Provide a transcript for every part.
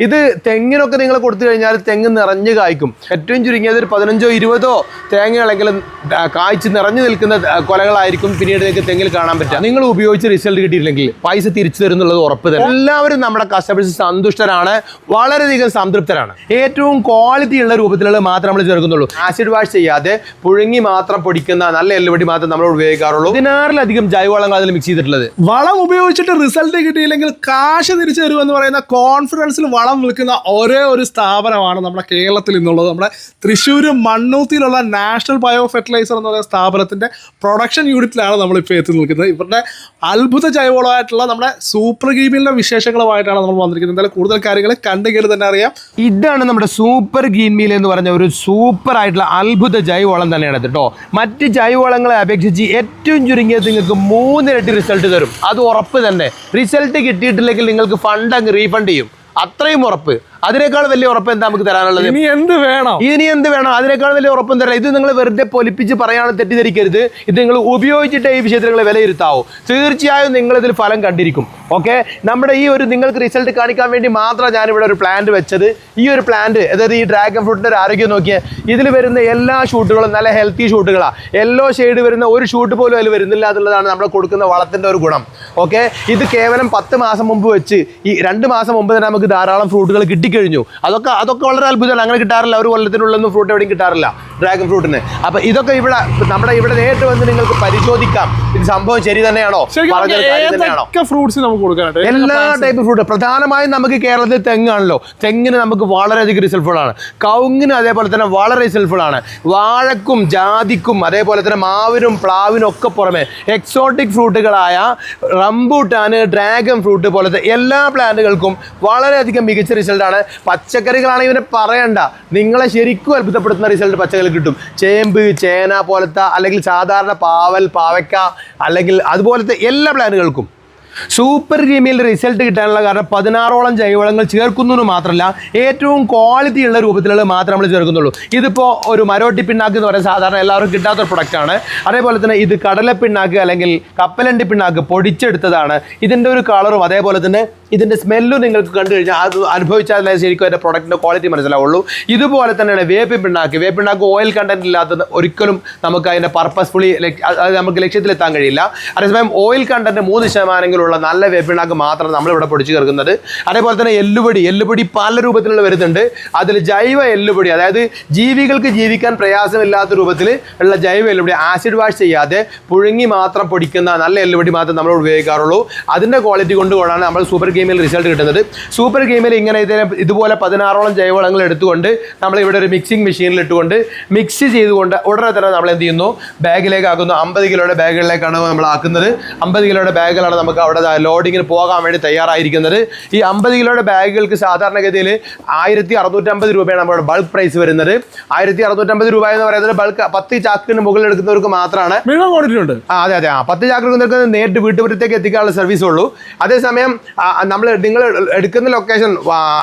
ഇത് തെങ്ങിനൊക്കെ നിങ്ങൾ കൊടുത്തു കഴിഞ്ഞാൽ തെങ്ങ് നിറഞ്ഞു കായ്ക്കും. ഏറ്റവും ചുരുങ്ങിയത് ഒരു 15-20 തേങ്ങകളെങ്കിലും കായ്ച്ച് നിറഞ്ഞു നിൽക്കുന്ന കൊലകളായിരിക്കും പിന്നീട് നിങ്ങൾക്ക് തെങ്ങിൽ കാണാൻ പറ്റുക. നിങ്ങൾ ഉപയോഗിച്ച് റിസൾട്ട് കിട്ടിയില്ലെങ്കിൽ പൈസ തിരിച്ചു തരുന്നുള്ളത് ഉറപ്പ് തന്നെ. എല്ലാവരും നമ്മുടെ കസ്റ്റമേഴ്സ് സന്തുഷ്ടരാണ്, വളരെയധികം സംതൃപ്തരാണ്. ഏറ്റവും ക്വാളിറ്റി ഉള്ള രൂപത്തിലുള്ള മാത്രം നമ്മൾ ചേർക്കുന്നുള്ളൂ. ആസിഡ് വാഷ് ചെയ്യാതെ പുഴുങ്ങി മാത്രം പൊടിക്കുന്ന നല്ല എല്ലുപൊടി മാത്രം നമ്മൾ ഉപയോഗിക്കാറുള്ളൂ. 16ലധികം ജൈവവളങ്ങൾ അതിൽ മിക്സ് ചെയ്തിട്ടുള്ളത്. വളം ഉപയോഗിച്ചിട്ട് റിസൾട്ട് കിട്ടിയില്ലെങ്കിൽ കാശ് തിരിച്ചു തരുമെന്ന് പറയുന്ന കോൺഫിഡൻസിൽ വളം വിൽക്കുന്ന ഒരേ ഒരു സ്ഥാപനമാണ് നമ്മുടെ കേരളത്തിൽ ഇന്നുള്ളത്. നമ്മുടെ തൃശ്ശൂർ മണ്ണൂത്തിയിലുള്ള നാഷണൽ ബയോ ഫെർട്ടിലൈസർ എന്ന് പറയുന്ന സ്ഥാപനത്തിന്റെ പ്രൊഡക്ഷൻ യൂണിറ്റിലാണ് നമ്മളിപ്പോൾ എത്തി നിൽക്കുന്നത്. ഇവരുടെ അത്ഭുത ജൈവവളമായിട്ടുള്ള നമ്മുടെ സൂപ്പർ ഗ്രീമിന്റെ വിശേഷങ്ങളുമായിട്ടാണ് നമ്മൾ വന്നിരിക്കുന്നത്. എന്തായാലും കൂടുതൽ കാര്യങ്ങൾ കണ്ടു കേട്ട് തന്നെ അറിയാം. ഇതാണ് നമ്മുടെ സൂപ്പർ ഗ്രീൻ മീൽ എന്ന് പറഞ്ഞ ഒരു സൂപ്പർ ആയിട്ടുള്ള അത്ഭുത ജൈവവളം തന്നെയാണ് കേട്ടോ. മറ്റ് ജൈവവളങ്ങളെ അപേക്ഷിച്ച് ഏറ്റവും ചുരുങ്ങിയത് നിങ്ങൾക്ക് 3 ഇരട്ടി റിസൾട്ട് തരും. അത് ഉറപ്പ് തന്നെ. റിസൾട്ട് കിട്ടിയിട്ടില്ലെങ്കിൽ നിങ്ങൾക്ക് ഫണ്ട് അങ്ങ് റീഫണ്ട് ചെയ്യും. അത്രയും ഉറപ്പ്. അതിനേക്കാൾ വലിയ ഉറപ്പ് എന്താ നമുക്ക് തരാനുള്ളത്? ഇനി എന്ത് വേണം? അതിനേക്കാൾ വലിയ ഉറപ്പും തരാം. ഇത് നിങ്ങൾ വെറുതെ പൊലിപ്പിച്ച് പറയാൻ തെറ്റിദ്ധരിക്കരുത്. ഇത് നിങ്ങൾ ഉപയോഗിച്ചിട്ട് ഈ വിഷയത്തിൽ നിങ്ങൾ വിലയിരുത്താവൂ. തീർച്ചയായും നിങ്ങളിതിൽ ഫലം കണ്ടിരിക്കും. ഓക്കെ, നമ്മുടെ ഈ ഒരു നിങ്ങൾക്ക് റിസൾട്ട് കാണിക്കാൻ വേണ്ടി മാത്രമാണ് ഞാനിവിടെ ഒരു പ്ലാന്റ് വെച്ചത്. ഈ ഒരു പ്ലാന്റ്, അതായത് ഈ ഡ്രാഗൺ ഫ്രൂട്ടിൻ്റെ ഒരു ആരോഗ്യം നോക്കിയാൽ ഇതിൽ വരുന്ന എല്ലാ ഷൂട്ടുകളും നല്ല ഹെൽത്തി ഷൂട്ടുകളാണ്. യെല്ലോ ഷെയ്ഡ് വരുന്ന ഒരു ഷൂട്ട് പോലും അതിൽ വരുന്നില്ല എന്നുള്ളതാണ് നമ്മൾ കൊടുക്കുന്ന വളത്തിൻ്റെ ഒരു ഗുണം. ഓക്കെ, ഇത് കേവലം 10 മാസം മുമ്പ് വെച്ച് ഈ 2 മാസം മുമ്പ് തന്നെ നമുക്ക് ധാരാളം ഫ്രൂട്ടുകൾ കിട്ടിക്കഴിഞ്ഞു. അതൊക്കെ വളരെ അത്ഭുതമാണ്. അങ്ങനെ കിട്ടാറില്ല. ഒരു കൊല്ലത്തിനുള്ളൊന്നും ഫ്രൂട്ട് എവിടെയും കിട്ടാറില്ല ഡ്രാഗൺ ഫ്രൂട്ടിന്. അപ്പം ഇതൊക്കെ ഇവിടെ നേരിട്ട് വന്ന് നിങ്ങൾക്ക് പരിശോധിക്കാം. ഇത് സംഭവം ശരി തന്നെയാണോ, ഫ്രൂട്ട്സ് നമുക്ക് കൊടുക്കാനായിട്ട് എല്ലാ ടൈപ്പ് ഫ്രൂട്ട്. പ്രധാനമായും നമുക്ക് കേരളത്തിൽ തെങ്ങാണല്ലോ. തെങ്ങിന് നമുക്ക് വളരെയധികം റിസൾട്ട്ഫുൾ ആണ്. കവുങ്ങിന് അതേപോലെ തന്നെ വളരെ റിസൾട്ട്ഫുൾ ആണ്. വാഴക്കും ജാതിക്കും അതേപോലെ തന്നെ മാവിനും പ്ലാവിനും ഒക്കെ പുറമെ എക്സോട്ടിക് ഫ്രൂട്ടുകളായ റംബൂട്ടാന്, ഡ്രാഗൺ ഫ്രൂട്ട് പോലത്തെ എല്ലാ പ്ലാന്റുകൾക്കും വളരെയധികം മികച്ച റിസൾട്ടാണ്. പച്ചക്കറികളാണെങ്കിൽ ഇവനെ പറയണ്ട, നിങ്ങളെ ശരിക്കും അത്ഭുതപ്പെടുത്തുന്ന റിസൾട്ട് പച്ചക്കറി കിട്ടും. ചേമ്പ്, ചേന പോലത്തെ അല്ലെങ്കിൽ സാധാരണ പാവൽ, പാവയ്ക്ക അല്ലെങ്കിൽ അതുപോലത്തെ എല്ലാ പ്ലാന്റുകൾക്കും സൂപ്പർ ഗ്രീമിൽ റിസൾട്ട് കിട്ടാനുള്ള കാരണം 16ഓളം ജൈവവളങ്ങൾ ചേർക്കുന്നതിന് മാത്രമല്ല ഏറ്റവും ക്വാളിറ്റി ഉള്ള രൂപത്തിലുള്ള മാത്രം നമ്മൾ ചേർക്കുന്നുള്ളൂ. ഇതിപ്പോൾ ഒരു മരോട്ടി പിണ്ണാക്ക് എന്ന് പറയുന്നത് സാധാരണ എല്ലാവർക്കും കിട്ടാത്തൊരു പ്രൊഡക്റ്റാണ്. അതേപോലെ തന്നെ ഇത് കടലപ്പിണ്ണാക്ക് അല്ലെങ്കിൽ കപ്പലണ്ടി പിണ്ണാക്ക് പൊടിച്ചെടുത്തതാണ്. ഇതിൻ്റെ ഒരു കളറും അതേപോലെ തന്നെ ഇതിൻ്റെ സ്മെല്ലും നിങ്ങൾക്ക് കണ്ടു കഴിഞ്ഞാൽ അത് അനുഭവിച്ചാലേ ശരിക്കും അതിൻ്റെ പ്രൊഡക്റ്റിൻ്റെ ക്വാളിറ്റി മനസ്സിലാവുള്ളൂ. ഇതുപോലെ തന്നെയാണ് വേപ്പിൻ പിണ്ണാക്ക് ഓയിൽ കണ്ടന്റ് ഇല്ലാത്തത് ഒരിക്കലും നമുക്ക് അതിൻ്റെ പർപ്പസ്ഫുള്ളി നമുക്ക് ലക്ഷ്യത്തിലെത്താൻ കഴിയില്ല. അതേസമയം ഓയിൽ കണ്ടന്റ് 3% നല്ല വേപ്പിണ്ണാക്ക് മാത്രം നമ്മളിവിടെ പൊടിച്ച് ചേർക്കുന്നത്. അതേപോലെ തന്നെ എല്ലുപൊടി പല രൂപത്തിലുള്ള വരുന്നുണ്ട്. അതിൽ ജൈവ എല്ലുപൊടി, അതായത് ജീവികൾക്ക് ജീവിക്കാൻ പ്രയാസമില്ലാത്ത രൂപത്തിൽ ഉള്ള ജൈവ എല്ലുപൊടി ആസിഡ് വാഷ് ചെയ്യാതെ പുഴുങ്ങി മാത്രം പൊടിക്കുന്ന നല്ല എല്ലുപൊടി മാത്രം നമ്മൾ ഉപയോഗിക്കാറുള്ളൂ. അതിൻ്റെ ക്വാളിറ്റി കൊണ്ടുകൊണ്ടാണ് നമ്മൾ സൂപ്പർ ഗെയിമിൽ റിസൾട്ട് കിട്ടുന്നത്. സൂപ്പർ ഗെയിമിൽ ഇങ്ങനെ ഇതുപോലെ 16ഓളം ജൈവവളങ്ങൾ എടുത്തുകൊണ്ട് നമ്മൾ ഇവിടെ ഒരു മിക്സിംഗ് മെഷീനിൽ ഇട്ടുകൊണ്ട് മിക്സ് ചെയ്തുകൊണ്ട് ഉടനെ തന്നെ നമ്മൾ എന്ത് ചെയ്യുന്നു, ബാഗിലേക്ക് ആക്കുന്നു. 50 കിലോയുടെ ബാഗുകളിലേക്കാണ് നമ്മൾ ആക്കുന്നത്. 50 കിലോയുടെ ബാഗുകളാണ് നമുക്ക് അവിടെ ലോഡിങ്ങിന് പോകാൻ വേണ്ടി തയ്യാറായിരിക്കുന്നത്. ഈ 50 കിലോയുടെ ബാഗുകൾക്ക് സാധാരണഗതിയിൽ 1650 രൂപയാണ് നമ്മുടെ ബൾക്ക് പ്രൈസ് വരുന്നത്. 1650 രൂപ എന്ന് പറയുന്നത് ബൾക്ക് 10 ചാക്കിന് മുകളിൽ എടുക്കുന്നവർക്ക് മാത്രമാണ്. മിനിമം ക്വാണ്ടിറ്റി ഉണ്ട്. അതെ 10 ചാക്ക് എടുക്കുന്നവർക്ക് നേരിട്ട് വീട്ടുപുറത്തേക്ക് എത്തിക്കാനുള്ള സർവീസ് ഉള്ളൂ. അതേസമയം നിങ്ങൾ എടുക്കുന്ന ലൊക്കേഷൻ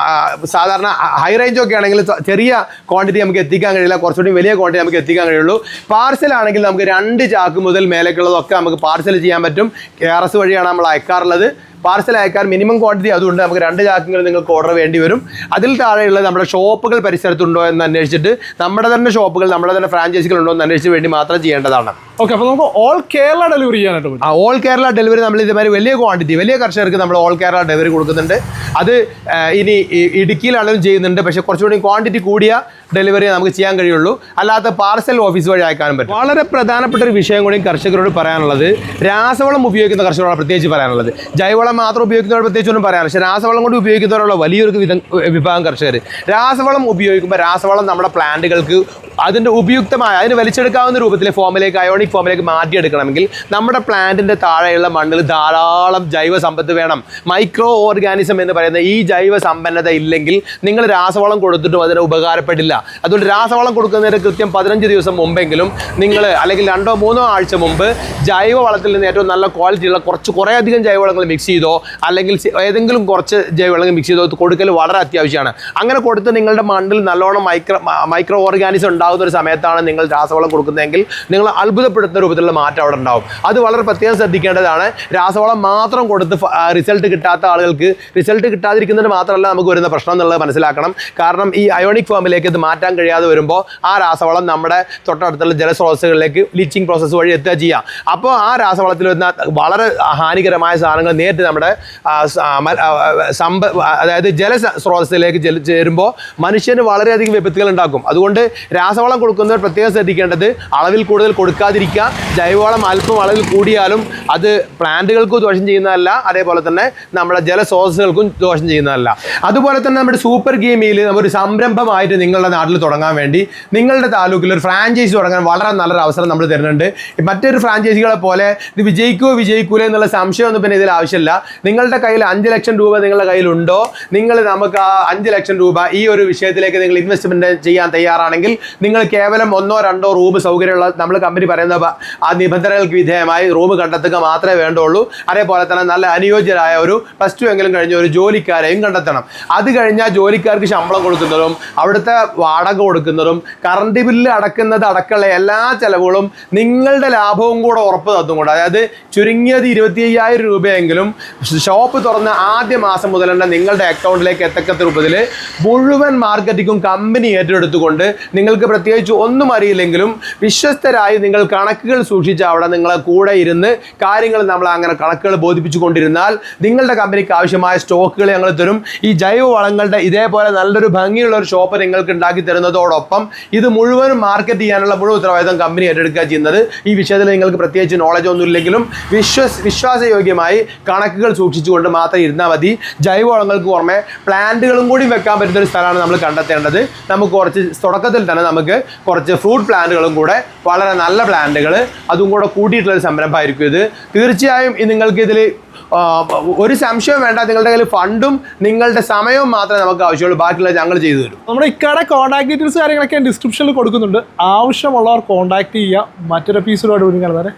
സാധാരണ ഹൈ റേഞ്ച് ഒക്കെ ആണെങ്കിൽ ചെറിയ ക്വാണ്ടിറ്റി നമുക്ക് എത്തിക്കാൻ കഴിയില്ല, കുറച്ചുകൂടി വലിയ ക്വാണ്ടിറ്റി നമുക്ക് എത്തിക്കാൻ കഴിയുള്ളൂ. പാർസൽ ആണെങ്കിൽ നമുക്ക് 2 ചാക്ക് മുതൽ മേലേക്കുള്ളതൊക്കെ നമുക്ക് പാർസൽ ചെയ്യാൻ പറ്റും. KRS വഴിയാണ് നമ്മൾ അയക്കാറുള്ളത്. പാർസൽ അയക്കാൻ മിനിമം ക്വാണ്ടിറ്റി അതുകൊണ്ട് നമുക്ക് 2 ചാക്കുകൾ നിങ്ങൾക്ക് ഓർഡർ വേണ്ടി വരും. അതിൽ താഴെയുള്ളത് നമ്മുടെ ഷോപ്പുകൾ പരിസരത്തുണ്ടോ എന്ന് അന്വേഷിച്ചിട്ട് നമ്മുടെ തന്നെ ഷോപ്പുകൾ, നമ്മുടെ തന്നെ ഫ്രാഞ്ചൈസികൾ ഉണ്ടോ എന്ന് അന്വേഷിച്ച് വേണ്ടി മാത്രം ചെയ്യേണ്ടതാണ്. ഓക്കെ, അപ്പോൾ നമുക്ക് ഓൾ കേരള ഡെലിവറി ചെയ്യാനായിട്ട് പറ്റും. ഓൾ കേരള ഡെലിവറി നമ്മൾ ഇതുമാതിരി വലിയ ക്വാണ്ടിറ്റി വലിയ കർഷകർക്ക് നമ്മൾ ഓൾ കേരള ഡെലിവറി കൊടുക്കുന്നുണ്ട്. അത് ഇനി ഇടുക്കിയിലാണെങ്കിലും ചെയ്യുന്നുണ്ട്. പക്ഷേ കുറച്ചുകൂടി ക്വാണ്ടിറ്റി കൂടിയ ഡെലിവറി നമുക്ക് ചെയ്യാൻ കഴിയുള്ളൂ. അല്ലാത്ത പാർസൽ ഓഫീസ് വഴി അയക്കാനും പറ്റും. വളരെ പ്രധാനപ്പെട്ട ഒരു വിഷയം കൂടി കർഷകരോട് പറയാനുള്ളത്, രാസവളം ഉപയോഗിക്കുന്ന കർഷകരോട് പ്രത്യേകിച്ച് പറയാനുള്ളത്. ജൈവവളം മാത്രം ഉപയോഗിക്കുന്നവർ പ്രത്യേകിച്ചൊന്നും പറയാനില്ല. പക്ഷേ രാസവളം കൊണ്ട് ഉപയോഗിക്കുന്നവരുള്ള വലിയൊരു വിഭാഗം കർഷകർ രാസവളം ഉപയോഗിക്കുമ്പോൾ രാസവളം നമ്മുടെ പ്ലാന്റുകൾക്ക് അതിൻ്റെ ഉപയുക്തമായ അതിന് വലിച്ചെടുക്കാവുന്ന രൂപത്തിലെ ഫോമിലേക്ക് അയോണിക് ഫോമിലേക്ക് മാറ്റിയെടുക്കണമെങ്കിൽ നമ്മുടെ പ്ലാന്റിൻ്റെ താഴെയുള്ള മണ്ണിൽ ധാരാളം ജൈവ സമ്പത്ത് വേണം. മൈക്രോ ഓർഗാനിസം എന്ന് പറയുന്ന ഈ ജൈവ സമ്പന്നത ഇല്ലെങ്കിൽ നിങ്ങൾ രാസവളം കൊടുത്തിട്ടും അതിന് ഉപകാരപ്പെടില്ല. അതുകൊണ്ട് രാസവളം കൊടുക്കുന്നതിന് കൃത്യം 15 ദിവസം മുമ്പെങ്കിലും നിങ്ങൾ അല്ലെങ്കിൽ 2-3 ആഴ്ച മുമ്പ് ജൈവവളത്തിൽ നിന്ന് ഏറ്റവും നല്ല ക്വാളിറ്റിയുള്ള കുറേയധികം ജൈവവളങ്ങൾ മിക്സ് ചെയ്തോ അല്ലെങ്കിൽ ഏതെങ്കിലും കുറച്ച് ജൈവവളങ്ങൾ മിക്സ് ചെയ്തോ കൊടുക്കൽ വളരെ അത്യാവശ്യമാണ്. അങ്ങനെ കൊടുത്ത് നിങ്ങളുടെ മണ്ണിൽ നല്ലോണം മൈക്രോ ഓർഗാനിസം ഉണ്ടാകുന്ന ഒരു സമയത്താണ് നിങ്ങൾ രാസവളം കൊടുക്കുന്നതെങ്കിൽ നിങ്ങൾ അത്ഭുതപ്പെടുത്തുന്ന രൂപത്തിലുള്ള മാറ്റം അവിടെ ഉണ്ടാവും. അത് വളരെ പ്രത്യേകം ശ്രദ്ധിക്കേണ്ടതാണ്. രാസവളം മാത്രം കൊടുത്ത് റിസൾട്ട് കിട്ടാത്ത ആളുകൾക്ക് റിസൾട്ട് കിട്ടാതിരിക്കുന്നത് മാത്രമല്ല നമുക്ക് വരുന്ന പ്രശ്നം എന്നുള്ളത് മനസ്സിലാക്കണം. കാരണം ഈ അയോണിക് ഫോമിലേക്ക് ഇത് മാറ്റാൻ കഴിയാതെ വരുമ്പോൾ ആ രാസവളം നമ്മുടെ തൊട്ടടുത്തുള്ള ജലസ്രോതസ്സുകളിലേക്ക് ലീച്ചിങ് പ്രോസസ്സ് വഴി എത്തുക ചെയ്യാം. അപ്പോൾ ആ രാസവളത്തിൽ വരുന്ന വളരെ ഹാനികരമായ സാധനങ്ങൾ നേരിട്ട് നമ്മുടെ അതായത് ജലസ്രോതസ്സിലേക്ക് ചേരുമ്പോൾ മനുഷ്യന് വളരെയധികം വിപത്തുകൾ ഉണ്ടാക്കും. അതുകൊണ്ട് രാസവളം കൊടുക്കുന്നവർ പ്രത്യേകം ശ്രദ്ധിക്കേണ്ടത് അളവിൽ കൂടുതൽ കൊടുക്കാതിരിക്കുക. ജൈവവളം അല്പം അളവിൽ കൂടിയാലും അത് പ്ലാന്റുകൾക്കും ദോഷം ചെയ്യുന്നതല്ല, അതേപോലെ തന്നെ നമ്മുടെ ജലസ്രോതസ്സുകൾക്കും ദോഷം ചെയ്യുന്നതല്ല. അതുപോലെ തന്നെ നമ്മുടെ സൂപ്പർ ഗെയിമിൽ ഒരു സംരംഭമായിട്ട് നിങ്ങളുടെ നാട്ടിൽ തുടങ്ങാൻ വേണ്ടി നിങ്ങളുടെ താലൂക്കിൽ ഒരു ഫ്രാഞ്ചൈസി തുടങ്ങാൻ വളരെ നല്ലൊരു അവസരം നമ്മൾ തരുന്നുണ്ട്. മറ്റൊരു ഫ്രാഞ്ചൈസികളെ പോലെ ഇത് വിജയിക്കൂലേ എന്നുള്ള സംശയമൊന്നും പിന്നെ ഇതിൽ ആവശ്യമില്ല. നിങ്ങളുടെ കയ്യിൽ 5 ലക്ഷം രൂപ നിങ്ങളുടെ കയ്യിലുണ്ടോ, നിങ്ങൾ നമുക്ക് ആ 5 ലക്ഷം രൂപ ഈ ഒരു വിഷയത്തിലേക്ക് നിങ്ങൾ ഇൻവെസ്റ്റ്മെൻറ്റ് ചെയ്യാൻ തയ്യാറാണെങ്കിൽ നിങ്ങൾ കേവലം 1-2 റൂം സൗകര്യമുള്ള നമ്മൾ കമ്പനി പറയുന്ന ആ നിബന്ധനകൾക്ക് വിധേയമായി റൂം കണ്ടെത്തുക മാത്രമേ വേണ്ടുള്ളൂ. അതേപോലെ തന്നെ നല്ല അനുയോജ്യരായ ഒരു +2 എങ്കിലും കഴിഞ്ഞ ഒരു ജോലിക്കാരെയും കണ്ടെത്തണം. അത് കഴിഞ്ഞാൽ ജോലിക്കാർക്ക് ശമ്പളം കൊടുക്കുന്നതും അവിടുത്തെ വാടക കൊടുക്കുന്നതും കറണ്ട് ബില്ല് അടക്കമുള്ള എല്ലാ ചെലവുകളും നിങ്ങളുടെ ലാഭവും കൂടെ ഉറപ്പ് തന്നുകൊണ്ട്, അതായത് ചുരുങ്ങിയത് 25,000 രൂപയെങ്കിലും ഷോപ്പ് തുറന്ന ആദ്യ മാസം മുതൽ തന്നെ നിങ്ങളുടെ അക്കൗണ്ടിലേക്ക് എത്തക്കത്ത രൂപത്തിൽ മുഴുവൻ മാർക്കറ്റിങ്ങും കമ്പനി ഏറ്റെടുത്തുകൊണ്ട് നിങ്ങൾക്ക് പ്രത്യേകിച്ച് ഒന്നും അറിയില്ലെങ്കിലും വിശ്വസ്തരായി നിങ്ങൾ കണക്കുകൾ സൂക്ഷിച്ച് അവിടെ നിങ്ങളെ കൂടെ ഇരുന്ന് കാര്യങ്ങൾ നമ്മൾ അങ്ങനെ കണക്കുകൾ ബോധിപ്പിച്ചു കൊണ്ടിരുന്നാൽ നിങ്ങളുടെ കമ്പനിക്ക് ആവശ്യമായ സ്റ്റോക്കുകൾ ഞങ്ങൾ തരും. ഈ ജൈവ വളങ്ങളുടെ ഇതേപോലെ നല്ലൊരു ഭംഗിയുള്ള ഒരു ഷോപ്പ് നിങ്ങൾക്ക് ഉണ്ടാക്കി തരുന്നതോടൊപ്പം ഇത് മുഴുവനും മാർക്കറ്റ് ചെയ്യാനുള്ള മുഴുവൻ ഉത്തരവാദിത്തം കമ്പനി ഏറ്റെടുക്കുക ചെയ്യുന്നത്. ഈ വിഷയത്തിൽ നിങ്ങൾക്ക് പ്രത്യേകിച്ച് നോളജ് ഒന്നും ഇല്ലെങ്കിലും വിശ്വാസയോഗ്യമായി കണക്കുകൾ സൂക്ഷിച്ചുകൊണ്ട് മാത്രം ഇരുന്നാൽ മതി. ജൈവവളങ്ങൾക്ക് പുറമെ പ്ലാന്റുകളും കൂടി വെക്കാൻ പറ്റുന്ന ഒരു സ്ഥലമാണ് നമ്മൾ കണ്ടെത്തേണ്ടത്. നമുക്ക് കുറച്ച് തുടക്കത്തിൽ തന്നെ നമുക്ക് കുറച്ച് ഫ്രൂട്ട് പ്ലാന്റുകളും കൂടെ വളരെ നല്ല പ്ലാന്റുകൾ അതും കൂടെ കൂട്ടിയിട്ടുള്ളൊരു സംരംഭമായിരിക്കും ഇത്. തീർച്ചയായും നിങ്ങൾക്ക് ഇതിൽ ഒരു സംശയവും വേണ്ട. നിങ്ങളുടെ കയ്യിൽ ഫണ്ടും നിങ്ങളുടെ സമയവും മാത്രമേ നമുക്ക് ആവശ്യമുള്ളൂ. ബാക്കിയുള്ളത് ഞങ്ങൾ ചെയ്തു തരും. നമ്മുടെ ഇക്കയുടെ കോൺടാക്ട് ഡീറ്റെയിൽസ് കാര്യങ്ങളൊക്കെ ഡിസ്ക്രിപ്ഷനിൽ കൊടുക്കുന്നുണ്ട്. ആവശ്യമുള്ളവർ കോൺടാക്ട് ചെയ്യുക. മറ്റൊരു എപ്പിസോഡോട് നിങ്ങൾ വരെ